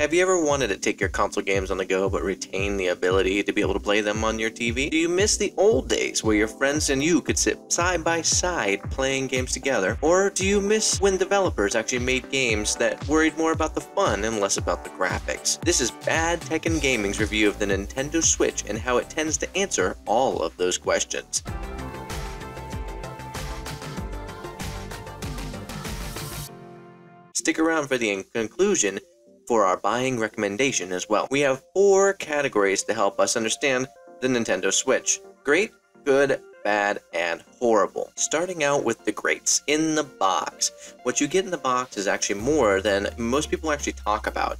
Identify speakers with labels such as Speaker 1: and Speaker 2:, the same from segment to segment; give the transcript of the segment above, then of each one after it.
Speaker 1: Have you ever wanted to take your console games on the go but retain the ability to be able to play them on your TV? Do you miss the old days where your friends and you could sit side by side playing games together? Or do you miss when developers actually made games that worried more about the fun and less about the graphics? This is Bad Tekken Gaming's review of the Nintendo Switch and how it tends to answer all of those questions. Stick around for the conclusion for our buying recommendation as well. We have 4 categories to help us understand the Nintendo Switch: great, good, bad, and horrible. Starting out with the greats. In the box. What you get in the box is actually more than most people actually talk about.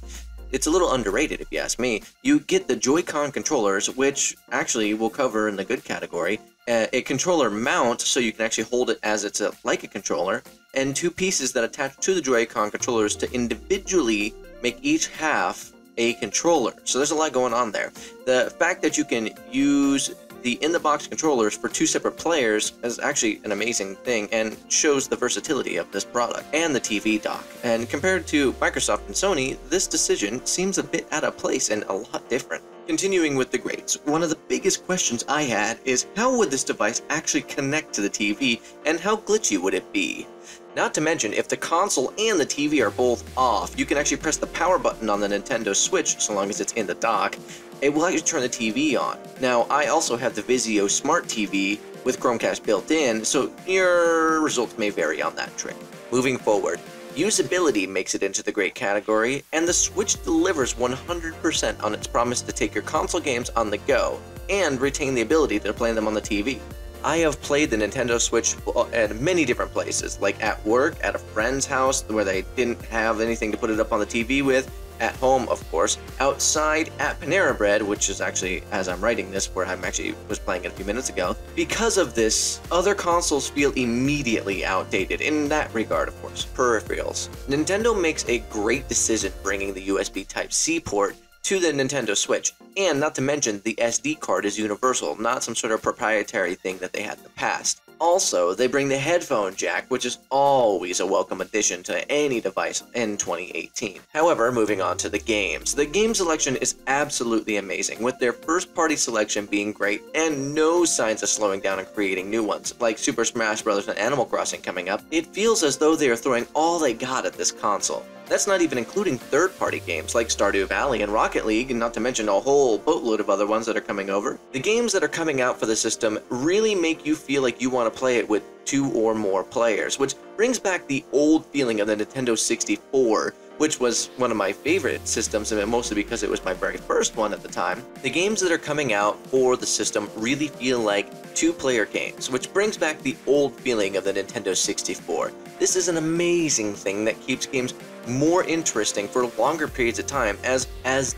Speaker 1: It's a little underrated if you ask me. You get the Joy-Con controllers, which actually we'll cover in the good category, a controller mount so you can actually hold it as it's like a controller, and 2 pieces that attach to the Joy-Con controllers to individually make each half a controller. So there's a lot going on there. The fact that you can use the in-the-box controllers for 2 separate players is actually an amazing thing and shows the versatility of this product. And the TV dock. And compared to Microsoft and Sony, this decision seems a bit out of place and a lot different. Continuing with the greats, one of the biggest questions I had is how would this device actually connect to the TV and how glitchy would it be? Not to mention, if the console and the TV are both off, you can actually press the power button on the Nintendo Switch, so long as it's in the dock. It will actually turn the TV on. Now, I also have the Vizio Smart TV with Chromecast built in, so your results may vary on that trick. Moving forward, usability makes it into the great category, and the Switch delivers 100% on its promise to take your console games on the go, and retain the ability to play them on the TV. I have played the Nintendo Switch at many different places, like at work, at a friend's house where they didn't have anything to put it up on the TV with, at home, of course, outside at Panera Bread, which is actually, as I'm writing this, where I'm actually was playing it a few minutes ago. Because of this, other consoles feel immediately outdated in that regard, of course. Peripherals. Nintendo makes a great decision bringing the USB Type-C port to the Nintendo Switch, and not to mention the SD card is universal, not some sort of proprietary thing that they had in the past. Also, they bring the headphone jack, which is always a welcome addition to any device in 2018. However, moving on to the games. The game selection is absolutely amazing, with their first-party selection being great and no signs of slowing down and creating new ones, like Super Smash Bros. And Animal Crossing coming up. It feels as though they are throwing all they got at this console. That's not even including third-party games like Stardew Valley and Rocket League, and not to mention a whole boatload of other ones that are coming over. The games that are coming out for the system really make you feel like you want to play it with 2 or more players, which brings back the old feeling of the Nintendo 64, which was one of my favorite systems, and mostly because it was my very first one at the time. The games that are coming out for the system really feel like 2-player games, which brings back the old feeling of the Nintendo 64. This is an amazing thing that keeps games more interesting for longer periods of time as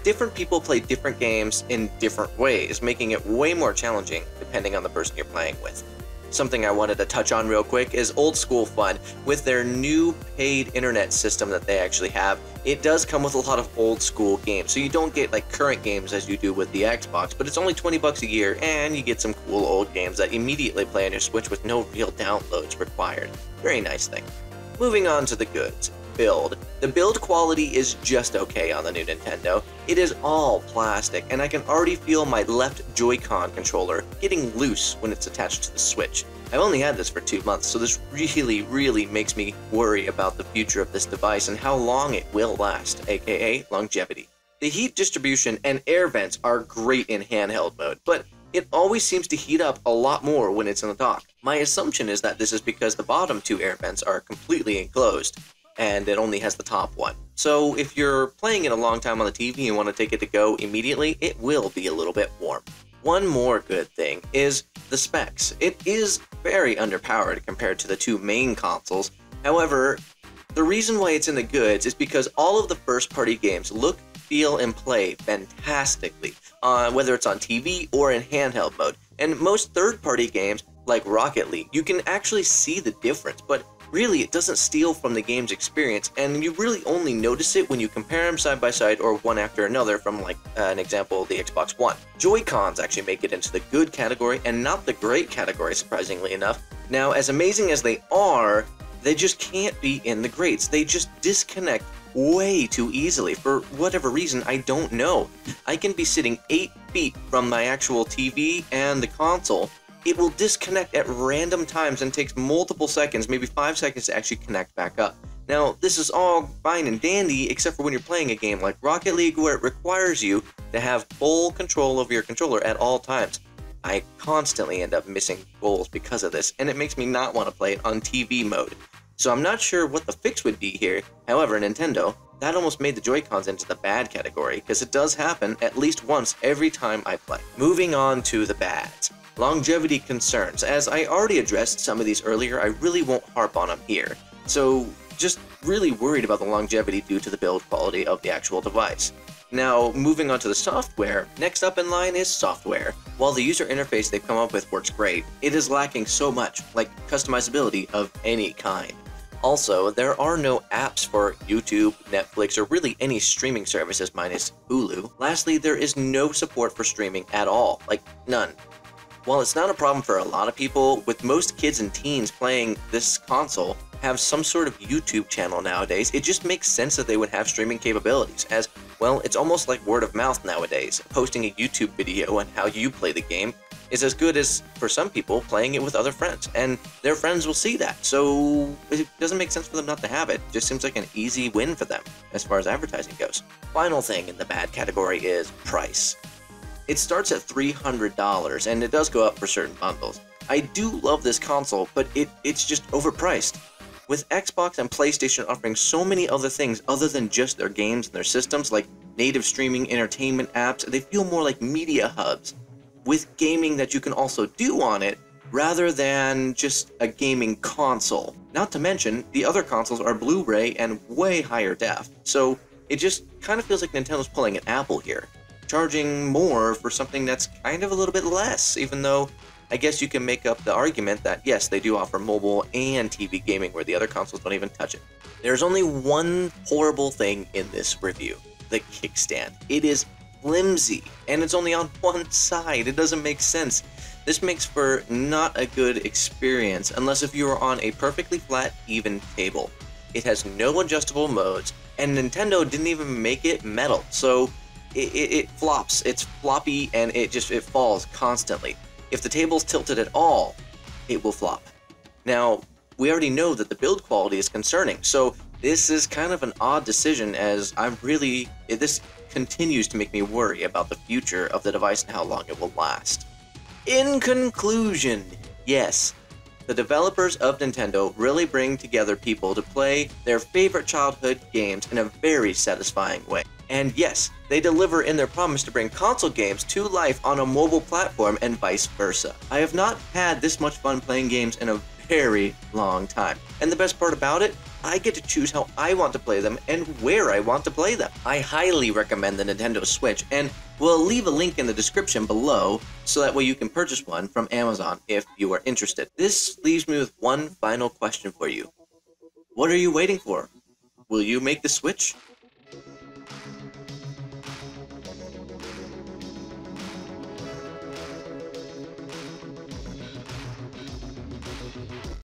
Speaker 1: different people play different games in different ways, making it way more challenging depending on the person you're playing with. Something I wanted to touch on real quick is Old School Fun. With their new paid internet system that they actually have, it does come with a lot of old school games, so you don't get like current games as you do with the Xbox, but it's only $20 a year and you get some cool old games that immediately play on your Switch with no real downloads required. Very nice thing. Moving on to the goods. Build. The build quality is just okay on the new Nintendo. It is all plastic, and I can already feel my left Joy-Con controller getting loose when it's attached to the Switch. I've only had this for 2 months, so this really makes me worry about the future of this device and how long it will last, aka longevity. The heat distribution and air vents are great in handheld mode, but it always seems to heat up a lot more when it's in the dock. My assumption is that this is because the bottom 2 air vents are completely enclosed, and it only has the top one. So if you're playing it a long time on the TV and want to take it to go immediately, it will be a little bit warm. One more good thing is the specs. It is very underpowered compared to the 2 main consoles. However, the reason why it's in the goods is because all of the first-party games look, feel, and play fantastically, whether it's on TV or in handheld mode. And most third-party games, like Rocket League, you can actually see the difference, but really it doesn't steal from the game's experience, and you really only notice it when you compare them side by side or one after another from, like, an example, the Xbox One. Joy-Cons actually make it into the good category and not the great category, surprisingly enough. Now, as amazing as they are, They just can't be in the grates. They just disconnect way too easily. For whatever reason, I don't know. I can be sitting 8 feet from my actual TV and the console. It will disconnect at random times and takes multiple seconds, maybe 5 seconds to actually connect back up. Now, this is all fine and dandy, except for when you're playing a game like Rocket League, where it requires you to have full control over your controller at all times. I constantly end up missing goals because of this, and it makes me not want to play it on TV mode. So I'm not sure what the fix would be here. However, Nintendo, that almost made the Joy-Cons into the bad category, because it does happen at least once every time I play. Moving on to the bads. Longevity concerns. As I already addressed some of these earlier, I really won't harp on them here. So, just really worried about the longevity due to the build quality of the actual device. Now, moving on to the software, next up in line is software. While the user interface they've come up with works great, it is lacking so much, like customizability of any kind. Also, there are no apps for YouTube, Netflix, or really any streaming services minus Hulu. Lastly, there is no support for streaming at all, like none. While it's not a problem for a lot of people, with most kids and teens playing this console have some sort of YouTube channel nowadays, it just makes sense that they would have streaming capabilities, as, well, it's almost like word of mouth nowadays. Posting a YouTube video on how you play the game is as good as, for some people, playing it with other friends, and their friends will see that, so it doesn't make sense for them not to have it. It just seems like an easy win for them, as far as advertising goes. Final thing in the bad category is price. It starts at $300, and it does go up for certain bundles. I do love this console, but it's just overpriced. With Xbox and PlayStation offering so many other things other than just their games and their systems, like native streaming entertainment apps, they feel more like media hubs, with gaming that you can also do on it, rather than just a gaming console. Not to mention, the other consoles are Blu-ray and way higher def, so it just kind of feels like Nintendo's pulling an Apple here, charging more for something that's kind of a little bit less, even though I guess you can make up the argument that yes, they do offer mobile and TV gaming where the other consoles don't even touch it. There's only one horrible thing in this review, the kickstand. It is flimsy, and it's only on one side. It doesn't make sense. This makes for not a good experience unless if you are on a perfectly flat, even table. It has no adjustable modes, and Nintendo didn't even make it metal, so it flops. It's floppy, and it falls constantly. If the table's tilted at all, it will flop. Now, we already know that the build quality is concerning, so this is kind of an odd decision, as this continues to make me worry about the future of the device and how long it will last. In conclusion, yes, the developers of Nintendo really bring together people to play their favorite childhood games in a very satisfying way. And yes, they deliver in their promise to bring console games to life on a mobile platform and vice versa. I have not had this much fun playing games in a very long time. And the best part about it, I get to choose how I want to play them and where I want to play them. I highly recommend the Nintendo Switch, and we'll leave a link in the description below so that way you can purchase one from Amazon if you are interested. This leaves me with one final question for you. What are you waiting for? Will you make the switch?